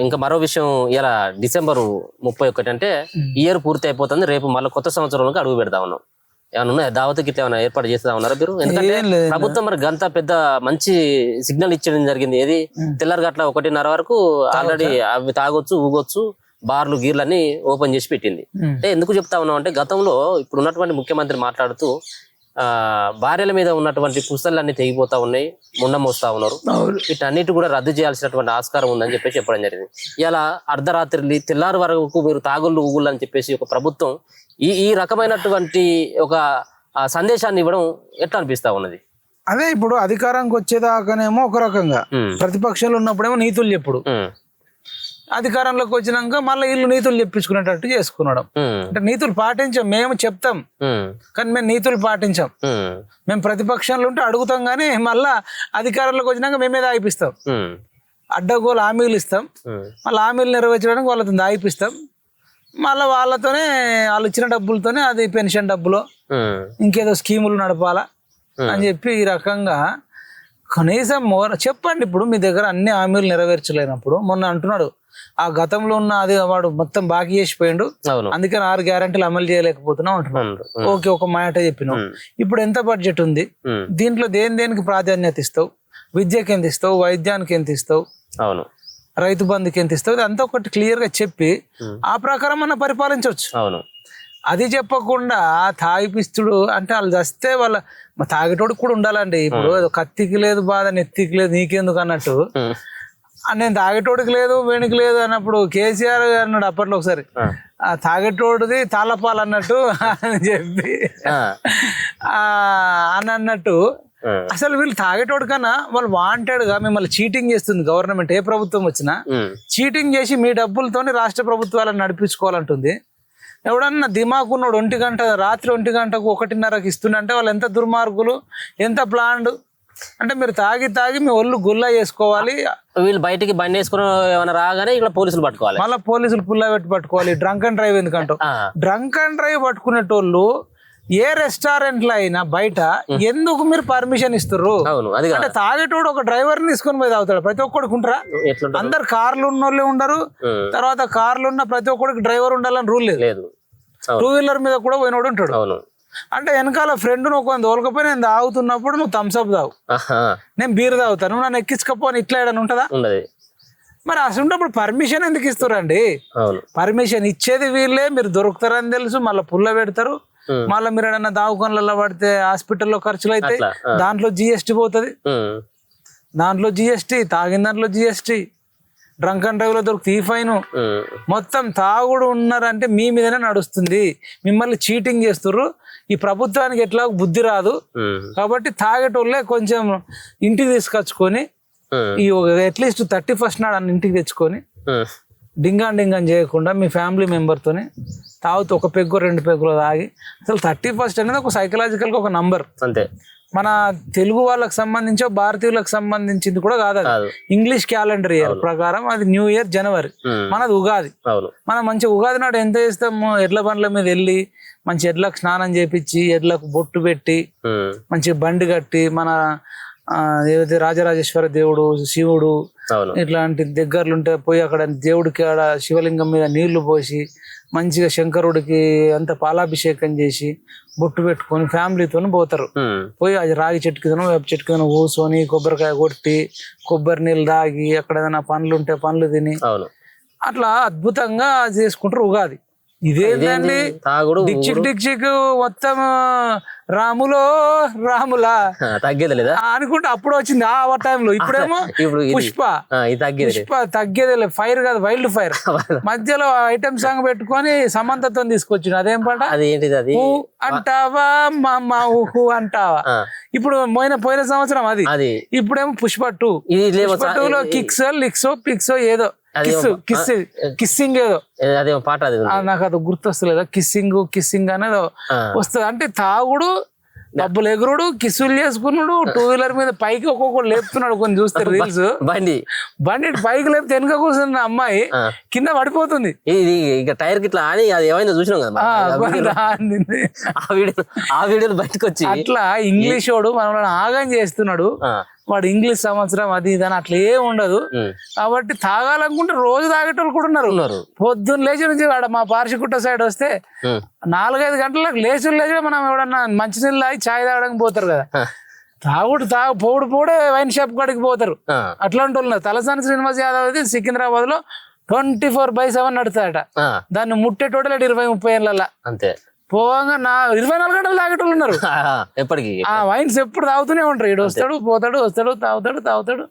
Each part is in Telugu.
ఇంకా మరో విషయం, ఇలా డిసెంబర్ 31 అంటే ఇయర్ పూర్తి అయిపోతుంది. రేపు మళ్ళీ కొత్త సంవత్సరంలోకి అడుగు పెడతా ఉన్నాం. ఏమన్నా ఉన్నాయా దావత్కి ఇట్లా ఏమైనా ఏర్పాటు చేస్తా ఉన్నారా మీరు? ఎందుకంటే ప్రభుత్వం మరి గంత పెద్ద మంచి సిగ్నల్ ఇచ్చడం జరిగింది. ఏది తెల్లారి గట్ల 1:30 వరకు ఆల్రెడీ అవి తాగొచ్చు, ఊగొచ్చు, బార్లు గీర్లన్నీ ఓపెన్ చేసి పెట్టింది. అంటే ఎందుకు చెప్తా ఉన్నాం అంటే, గతంలో ఇప్పుడు ఉన్నటువంటి ముఖ్యమంత్రి మాట్లాడుతూ భార్యల మీద ఉన్నటువంటి పుస్తకాలన్నీ తెగిపోతా ఉన్నాయి, ముండం వస్తా ఉన్నారు, వీటన్నిటి కూడా రద్దు చేయాల్సినటువంటి ఆస్కారం ఉందని చెప్పేసి చెప్పడం జరిగింది. ఇలా అర్ధరాత్రి తెల్లారి వరకు మీరు తాగుళ్ళు ఊగుళ్ళు అని చెప్పేసి ఒక ప్రభుత్వం ఈ రకమైనటువంటి ఒక సందేశాన్ని ఇవ్వడం ఎట్లా అనిపిస్తా ఉన్నది? అదే ఇప్పుడు అధికారానికి వచ్చేదాకానేమో ఒక రకంగా, ప్రతిపక్షాలు ఉన్నప్పుడేమో నీతులు చెప్పుడు, అధికారంలోకి వచ్చినాక మళ్ళీ వీళ్ళు నీతులు చెప్పించుకునేటట్టు చేసుకున్నాడు. అంటే నీతులు పాటించాం, మేము చెప్తాం కానీ మేము నీతులు పాటించాం. మేము ప్రతిపక్షంలో ఉంటే అడుగుతాం కానీ మళ్ళా అధికారంలోకి వచ్చినాక మేమే దాయిపిస్తాం, అడ్డగోలు హామీలు ఇస్తాం, మళ్ళీ హామీలు నెరవేర్చడానికి వాళ్ళతో దాయిపిస్తాం, మళ్ళీ వాళ్ళతోనే వాళ్ళు ఇచ్చిన డబ్బులతోనే అది పెన్షన్ డబ్బులు ఇంకేదో స్కీములు నడపాలా అని చెప్పి ఈ రకంగా కనీసం చెప్పండి. ఇప్పుడు మీ దగ్గర అన్ని హామీలు నెరవేర్చలేనప్పుడు మొన్న అంటున్నాడు ఆ గతంలో ఉన్న అది వాడు మొత్తం బాకీ చేసిపోయిండు, అందుకని 6 గ్యారెంటీలు అమలు చేయలేకపోతున్నాం అంటున్నాడు. ఓకే, ఒక మాట చెప్పినావు. ఇప్పుడు ఎంత బడ్జెట్ ఉంది, దీంట్లో దేనికి ప్రాధాన్యత ఇస్తావు, విద్యకి ఎంత ఇస్తావు, వైద్యానికి ఎంత ఇస్తావు, అవును, రైతు బంధుకి ఎంత ఇస్తావు, అంతా ఒకటి క్లియర్ గా చెప్పి ఆ ప్రకారం మనం పరిపాలించవచ్చు. అవును, అది చెప్పకుండా తాగిపిస్తుడు అంటే వాళ్ళు చస్తే వాళ్ళ తాగేటోడు కూడా ఉండాలండి. ఇప్పుడు కత్తికి లేదు బాధ, నెత్తికి లేదు నీకెందుకు అన్నట్టు, నేను తాగేటోడికి లేదు వేణికి లేదు అన్నప్పుడు కేసీఆర్ అన్నాడు అప్పట్లో ఒకసారి, ఆ తాగేటోడిది తాళపాలు అన్నట్టు అని చెప్పి అని అన్నట్టు. అసలు వీళ్ళు తాగేటోడు కన్నా వాళ్ళు వాంటెడ్ గా మిమ్మల్ని చీటింగ్ చేస్తుంది గవర్నమెంట్. ఏ ప్రభుత్వం వచ్చినా చీటింగ్ చేసి మీ డబ్బులతోని రాష్ట్ర ప్రభుత్వాలను నడిపించుకోవాలంటుంది. ఎవడన్నా దిమాకు ఉన్నాడు 1 గంట రాత్రి 1 గంటకు 1:30కి ఇస్తుండే వాళ్ళు ఎంత దుర్మార్గులు, ఎంత ప్లాన్డ్ అంటే. మీరు తాగి మీ ఒళ్ళు గుల్లా చేసుకోవాలి, వీళ్ళు బయటికి బండి వేసుకుని ఏమైనా రాగానే ఇక్కడ పోలీసులు పట్టుకోవాలి, మళ్ళీ పోలీసులు పుల్లా పెట్టి పట్టుకోవాలి. డ్రంక్ అండ్ డ్రైవ్ ఎందుకంటావు? డ్రంక్ అండ్ డ్రైవ్ పట్టుకునేటోళ్ళు ఏ రెస్టారెంట్ లో అయినా బయట ఎందుకు మీరు పర్మిషన్ ఇస్తారు? అంటే తాగేటోడు ఒక డ్రైవర్ ని తీసుకొని పోయి తాగుతాడు. ప్రతి ఒక్కడికి ఉంటారా? అందరు కార్లు ఉన్న వాళ్ళే ఉండరు, తర్వాత కార్లు ఉన్న ప్రతి ఒక్కడికి డ్రైవర్ ఉండాలని రూల్ లేదు. 2 వీలర్ మీద కూడా పోయినోడు ఉంటాడు. అంటే వెనకాల ఫ్రెండ్ నువ్వు కొంత తోలకపోయి నేను తాగుతున్నప్పుడు నువ్వు థమ్స్అప్ తాగు, నేను బీర్ తాగుతాను, నువ్వు నన్ను ఎక్కించకపోని ఇట్లా ఏడని ఉంటుందా? మరి అసలు పర్మిషన్ ఎందుకు ఇస్తారండి? పర్మిషన్ ఇచ్చేది వీళ్ళే, మీరు దొరుకుతారని తెలుసు, మళ్ళీ పుల్ల పెడతారు, మళ్ళీ మీరు ఏదన్నా దావకాలలో పడితే హాస్పిటల్లో ఖర్చులు అయితే దాంట్లో జిఎస్టీ పోతుంది, దాంట్లో జిఎస్టీ, తాగిన దాంట్లో జిఎస్టీ, డ్రంక్ అండ్ డ్రైవ్ లో దొరికి ఫైన్. మొత్తం తాగుడు ఉన్నారంటే మీ మీదనే నడుస్తుంది, మిమ్మల్ని చీటింగ్ చేస్తుర్రు. ఈ ప్రభుత్వానికి ఎట్లా బుద్ధి రాదు కాబట్టి తాగేటోళ్ళే కొంచెం ఇంటికి తీసుకొచ్చుకొని ఈ అట్లీస్ట్ 31st నాడు అన్న ఇంటికి తెచ్చుకొని డింగాన్ చేయకుండా మీ ఫ్యామిలీ మెంబర్తోని తాగుతూ 1 పెగ్గు 2 పెగ్గులు తాగి. అసలు 31st అనేది ఒక సైకలాజికల్ గా ఒక నంబర్ అంతే. మన తెలుగు వాళ్ళకి సంబంధించి భారతీయులకు సంబంధించింది కూడా కాదు అది. ఇంగ్లీష్ క్యాలెండర్ ఇయర్ ప్రకారం అది న్యూ ఇయర్ జనవరి, మనది ఉగాది. మనం మంచి ఉగాది నాడు ఎంత చేస్తాము, ఎడ్ల బండ్ల మీద వెళ్ళి మంచి ఎడ్లకు స్నానం చేపించి ఎడ్లకు బొట్టు పెట్టి మంచి బండి కట్టి మన ఏదైతే రాజరాజేశ్వర దేవుడు, శివుడు ఇట్లాంటి దగ్గరలుంటే పోయి అక్కడ దేవుడికి ఆడ శివలింగం మీద నీళ్లు పోసి మంచిగా శంకరుడికి అంత పాలాభిషేకం చేసి బొట్టు పెట్టుకొని ఫ్యామిలీతో పోతారు. పోయి అది రాగి చెట్టు కింద వేప చెట్టు కింద కూర్చొని కొబ్బరికాయ కొట్టి కొబ్బరి నీళ్ళు తాగి అక్కడ ఏదైనా పండ్లు ఉంటే పండ్లు తిని అట్లా అద్భుతంగా చేసుకుంటారు ఉగాది. ఇదేంటండి డిక్చిక్ మొత్తం రాములా తగ్గేది లేదా అనుకుంటే అప్పుడు వచ్చింది ఆ టైంలో. ఇప్పుడేమో పుష్ప తగ్గేది ఫైర్ కాదు, వైల్డ్ ఫైర్. మధ్యలో ఐటమ్ సాంగ్ పెట్టుకొని సమంతతో తీసుకొచ్చింది. అదేం పాట? అది అంటావా మా ఊహు అంటావా. ఇప్పుడు పోయిన సంవత్సరం అది. ఇప్పుడేమో పుష్ప 2. పుష్ప 2లో లిక్సో పిక్సో ఏదో కిస్సింగ్ ఏదో అదే పాట, అది నాకు అది గుర్తొస్తలేదా? కిస్సింగ్ అనేది వస్తుంది. అంటే తాగుడు, డబ్బులు ఎగురుడు, కిస్సులు చేసుకున్నాడు, 2 వీలర్ మీద పైకి ఒక్కొక్కడు లేపుతున్నాడు. కొన్ని చూస్తే రీల్స్, బండి పైకి లేపితే వెనక కూర్చున్న అమ్మాయి కింద పడిపోతుంది. ఇక టైర్ కి ఇట్లా అని అది ఏమైనా చూసినాం కదా ఆ వీడియోలు బయటకు వచ్చి. అట్లా ఇంగ్లీష్ వాడు మనల్ని ఆగం చేస్తున్నాడు. వాడు ఇంగ్లీష్ సంవత్సరం అది ఇది అని అట్లా ఏం ఉండదు. కాబట్టి తాగాలనుకుంటే రోజు తాగేటోళ్ళు కూడా ఉన్నారు. పొద్దున్న లేచి నుంచి వాడు మా పార్షికుట్ట సైడ్ వస్తే 4-5 గంటలకు లేచి మనం ఎవడన్నా మంచినీళ్ళు తాగి ఛాయ్ తాగడానికి పోతారు కదా, పోడే వైన్ షాప్ కాడికి పోతారు. అట్లాంటి వాళ్ళు తలసాని శ్రీనివాస్ యాదవ్ అయితే సికింద్రాబాద్ లో 24/7 నడుతాడట. దాన్ని ముట్టేటోటలు 20-30 ఏళ్ళ అంతే. పోగా 24 గంటలు తాగేటోళ్ళు ఉన్నారు ఎప్పటికీ. ఆ వైన్స్ ఎప్పుడు తాగుతూనే ఉంటారు. ఇడు వస్తాడు పోతాడు, వస్తాడు తాగుతాడు.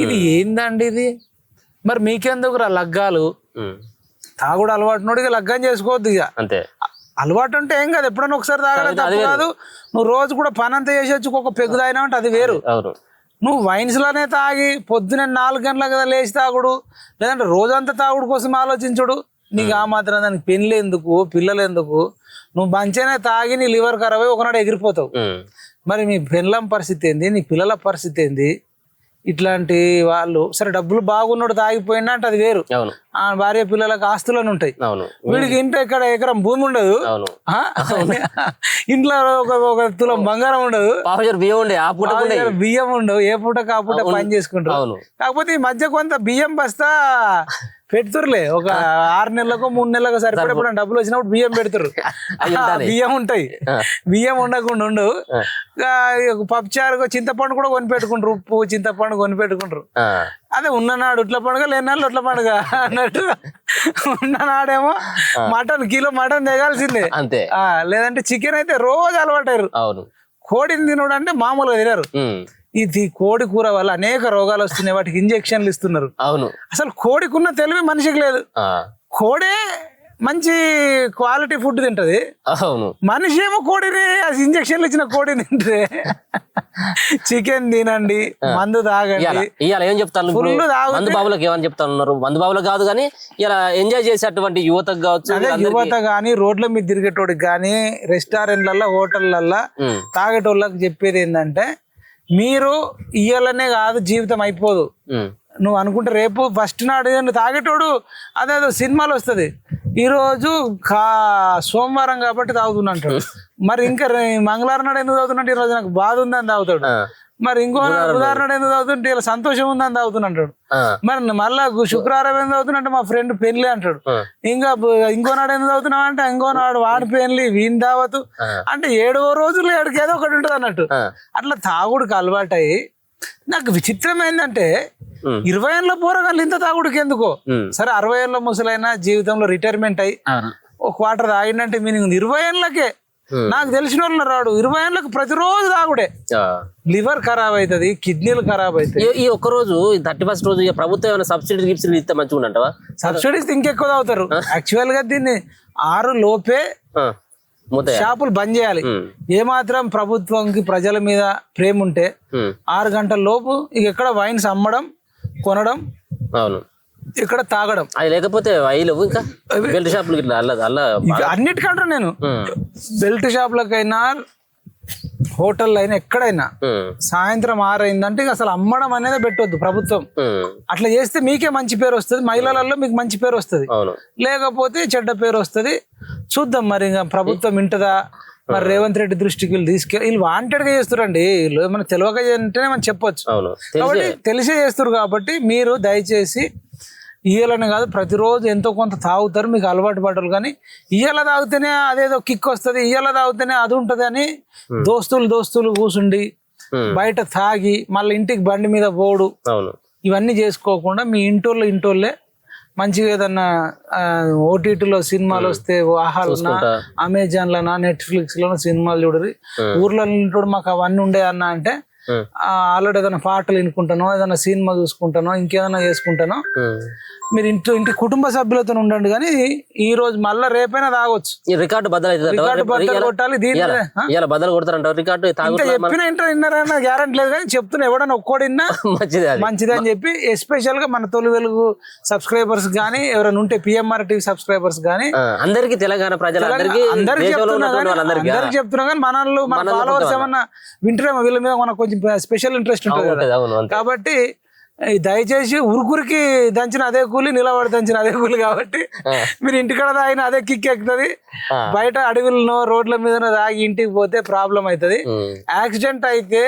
ఇది ఏందండి ఇది? మరి మీకెందుకు లగ్గాలు? తాగుడు అలవాటు నోడిగా లగ్గం చేసుకోవద్దు ఇక అంతే. అలవాటు అంటే ఏం కాదు, ఎప్పుడన్నా ఒకసారి తాగడం తప్పు కాదు. నువ్వు రోజు కూడా పని అంతా చేసేచ్చు ఒక పెగ్గు తాగినా అంటే అది వేరు. నువ్వు వైన్స్ లోనే తాగి పొద్దున 4 గంటలకు కదా లేచి తాగుడు, లేదంటే రోజంతా తాగుడు కోసం ఆలోచించుడు. నీకు ఆ మాత్రం దానికి పెళ్ళి ఎందుకు, పిల్లలు ఎందుకు? నువ్వు మంచిగానే తాగి నీ లివర్ ఖరాబ్ అయ్యి ఒకనాడు ఎగిరిపోతావు. మరి మీ పెళ్ళం పరిస్థితి ఏంది, నీ పిల్లల పరిస్థితి ఏంది? ఇట్లాంటి వాళ్ళు సరే డబ్బులు బాగున్నాడు తాగిపోయినా అంటే అది వేరు. ఆ భార్య పిల్లలకు ఆస్తులను ఉంటాయి. వీడికి ఇంట్లో ఎకరం భూమి ఉండదు, ఇంట్లో ఒక తులం బంగారం ఉండదు, బియ్యం ఉండవు, ఏ పూటకు ఆ పూట పని చేసుకుంటారు. కాకపోతే ఈ మధ్య కొంత బియ్యం బస్తా పెడుతురులే, ఒక 6 నెలలకు 3 నెలలకు సరిపడే డబ్బులు వచ్చినప్పుడు బియ్యం పెడతారు. బియ్యం ఉంటాయి, బియ్యం ఉండకుండా ఉండవు. పప్పుచారు చింతపండు కూడా కొనిపెట్టుకుంటారు, ఉప్పు చింతపండు కొనిపెట్టుకుంటారు. అదే ఉన్ననాడు ఉట్ల పండుగ, లేనాడు ఉట్ల పండుగ అన్నట్టు. ఉన్ననాడేమో కిలో మటన్ తెగాల్సిందే అంతే, లేదంటే చికెన్ అయితే రోజు అలవాటయ్యారు. కోడిని తినడు అంటే మామూలుగా తినరు. ఇది కోడి కూర వల్ల అనేక రోగాలు వస్తున్నాయి, వాటికి ఇంజెక్షన్లు ఇస్తున్నారు. అవును, అసలు కోడికున్న తెలివి మనిషికి లేదు. కోడే మంచి క్వాలిటీ ఫుడ్ తింటది, మనిషి ఏమో కోడిని ఇంజక్షన్లు ఇచ్చిన కోడిని తింటే. చికెన్ తినండి, మందు తాగండి. ఇవాళ ఏం చెప్తాను, మందు బాబులకు ఏమని చెప్తాను? మందు బాబులకు కాదు కానీ ఇలా ఎంజాయ్ చేసేటువంటి యువతకు కావచ్చు, అదే యువత గానీ రోడ్ల మీద తిరిగేటోడికి గానీ రెస్టారెంట్లలో హోటళ్లలో తాగేటోళ్ళకి చెప్పేది ఏంటంటే, మీరు ఇయ్యాలనే కాదు జీవితం అయిపోదు. నువ్వు అనుకుంటే రేపు ఫస్ట్ నాడు తాగేటోడు అదేదో సినిమాలు వస్తుంది, ఈరోజు సోమవారం కాబట్టి తాగుతున్నట్టు, మరి ఇంకా మంగళవారం నాడు ఎందుకు తాగుతున్నట్టు, ఈరోజు నాకు బాధ ఉందని తాగుతాడు. మరి ఇంకో ఉదాహరణ ఎందుకు తాగుతుంటే ఇలా సంతోషం ఉందని తాగుతున్నట్టాడు. మరి మళ్ళా శుక్రవారం ఎందుకు తాగుతున్నట్టు మా ఫ్రెండ్ పెళ్లి అంటాడు. ఇంకో నాడు ఎందుకు తాగుతున్నావు అంటే ఇంకో నాడు వాడి పెళ్లి వీని దావతు అంటే 7వ రోజులు 7కి ఏదో ఒకటి ఉంటుంది అన్నట్టు. అట్లా తాగుడికి అలవాటయి నాకు విచిత్రం ఏంటంటే 20 ఏళ్ళ పోరగాళ్ళు ఇంత తాగుడికి ఎందుకో. సరే 60 ఏళ్ళ ముసలైనా జీవితంలో రిటైర్మెంట్ అయ్యి ఒక క్వార్టర్ తాగిందంటే మీనింగ్ 20 ఏళ్ళకే. నాకు తెలిసిన వాళ్ళు రాడు 20 ఏళ్ళకి ప్రతిరోజు తాగుడే. లివర్ ఖరాబ్ అవుతుంది, కిడ్నీలు ఖరాబ్ అవుతాయి. ఈ ఒక్క రోజు 31st రోజు ప్రభుత్వం ఏమైనా సబ్సిడీ ఇస్తే మంచిగా ఉందంటావా? సబ్సిడీస్ ఇంకెక్కువ తాగుతారు. యాక్చువల్ గా దీన్ని 6 లోపే షాపులు బంద్ చేయాలి. ఏమాత్రం ప్రభుత్వంకి ప్రజల మీద ప్రేమ ఉంటే 6 గంటల లోపు ఇక ఎక్కడ వైన్స్ అమ్మడం, కొనడం, ఇక్కడ తాగడం. అది లేకపోతే ఇంకా బెల్ట్ షాపులు అన్నిటికంటే నేను బెల్ట్ షాపులకైనా హోటల్ అయినా ఎక్కడైనా సాయంత్రం 6 అయిందంటే అసలు అమ్మడం అనేది పెట్టొద్దు ప్రభుత్వం. అట్లా చేస్తే మీకే మంచి పేరు వస్తుంది, మహిళలలో మీకు మంచి పేరు వస్తుంది, లేకపోతే చెడ్డ పేరు వస్తుంది. చూద్దాం మరి ఇంకా ప్రభుత్వం వింటదా, మరి రేవంత్ రెడ్డి దృష్టికి వీళ్ళు వీళ్ళు వాంటెడ్ గా చేస్తారండి. వీళ్ళు ఏమైనా తెలియక అంటేనే మనం చెప్పొచ్చు, కాబట్టి తెలిసే చేస్తారు. కాబట్టి మీరు దయచేసి ఇయ్యాలని కాదు, ప్రతిరోజు ఎంతో కొంత తాగుతారు, మీకు అలవాటు పడరు. కానీ ఇయ్యాల తాగితేనే అదేదో కిక్ వస్తుంది, ఇయ్యాల తాగితేనే అది ఉంటది అని దోస్తులు కూసుండి బయట తాగి మళ్ళీ ఇంటికి బండి మీద పోడు, ఇవన్నీ చేసుకోకుండా మీ ఇంటోళ్ళే మంచిగా ఏదన్నా ఓటీటీలో సినిమాలు వస్తే ఆహాలన్నా, అమెజాన్ లోనా, నెట్ఫ్లిక్స్ లోనా సినిమాలు చూడరు. ఊర్లో మాకు అవన్నీ ఉండే అన్న అంటే ఆల్రెడీ ఏదైనా పాటలు వినుకుంటానో, ఏదైనా సినిమా చూసుకుంటానో, ఇంకేదైనా చేసుకుంటానో, మీరు ఇంటి కుటుంబ సభ్యులతో ఉండండి. కానీ ఈ రోజు మళ్ళీ రేపైనా తాగొచ్చు. రికార్డు బద్దలు కొట్టాలి. చెప్పిన విన్నారన్న గ్యారెంటీ లేదు, కానీ చెప్తున్నా ఎవడన్నా ఒక్కోడిన్నా మంచిది అని చెప్పి. ఎస్పెషల్ గా మన తొలి వెలుగు సబ్స్క్రైబర్స్ గానీ, ఎవరైనా ఉంటే పిఎంఆర్ టీవీ సబ్స్క్రైబర్స్ గానీ, అందరికి తెలంగాణ ప్రజలందరికీ చెప్తున్నా. కానీ మన ఫాలోవర్స్ ఏమన్నా వింటారేమో, వీళ్ళ మీద మనకు కొంచెం స్పెషల్ ఇంట్రెస్ట్ ఉంటుంది కదా. కాబట్టి దయచేసి ఉరుకురికి దంచిన అదే కూలి, నిలబడి దంచిన అదే కూలి. కాబట్టి మీరు ఇంటికాడ తాగిన అదే కిక్ ఎక్కుతుంది. బయట అడవులను రోడ్ల మీద తాగి ఇంటికి పోతే ప్రాబ్లం అవుతుంది. యాక్సిడెంట్ అయితే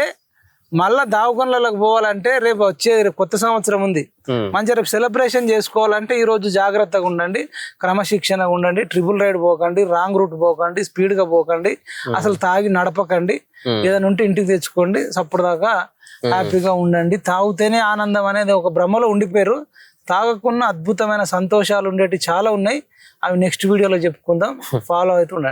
మళ్ళా దావకొండలకు పోవాలంటే రేపు వచ్చే కొత్త సంవత్సరం ఉంది, మంచిగా రేపు సెలబ్రేషన్ చేసుకోవాలంటే ఈ రోజు జాగ్రత్తగా ఉండండి, క్రమశిక్షణగా ఉండండి, ట్రిపుల్ రైడ్ పోకండి, రాంగ్ రూట్ పోకండి, స్పీడ్ గా పోకండి, అసలు తాగి నడపకండి, ఏదైనా ఉంటే ఇంటికి తెచ్చుకోండి, సప్పుడు దాకా హ్యాపీగా ఉండండి. తాగితేనే ఆనందం అనేది ఒక భ్రమలో ఉండిపోయారు. తాగకుండా అద్భుతమైన సంతోషాలు ఉండేవి చాలా ఉన్నాయి. అవి నెక్స్ట్ వీడియోలో చెప్పుకుందాం. ఫాలో అవుతూ ఉండండి.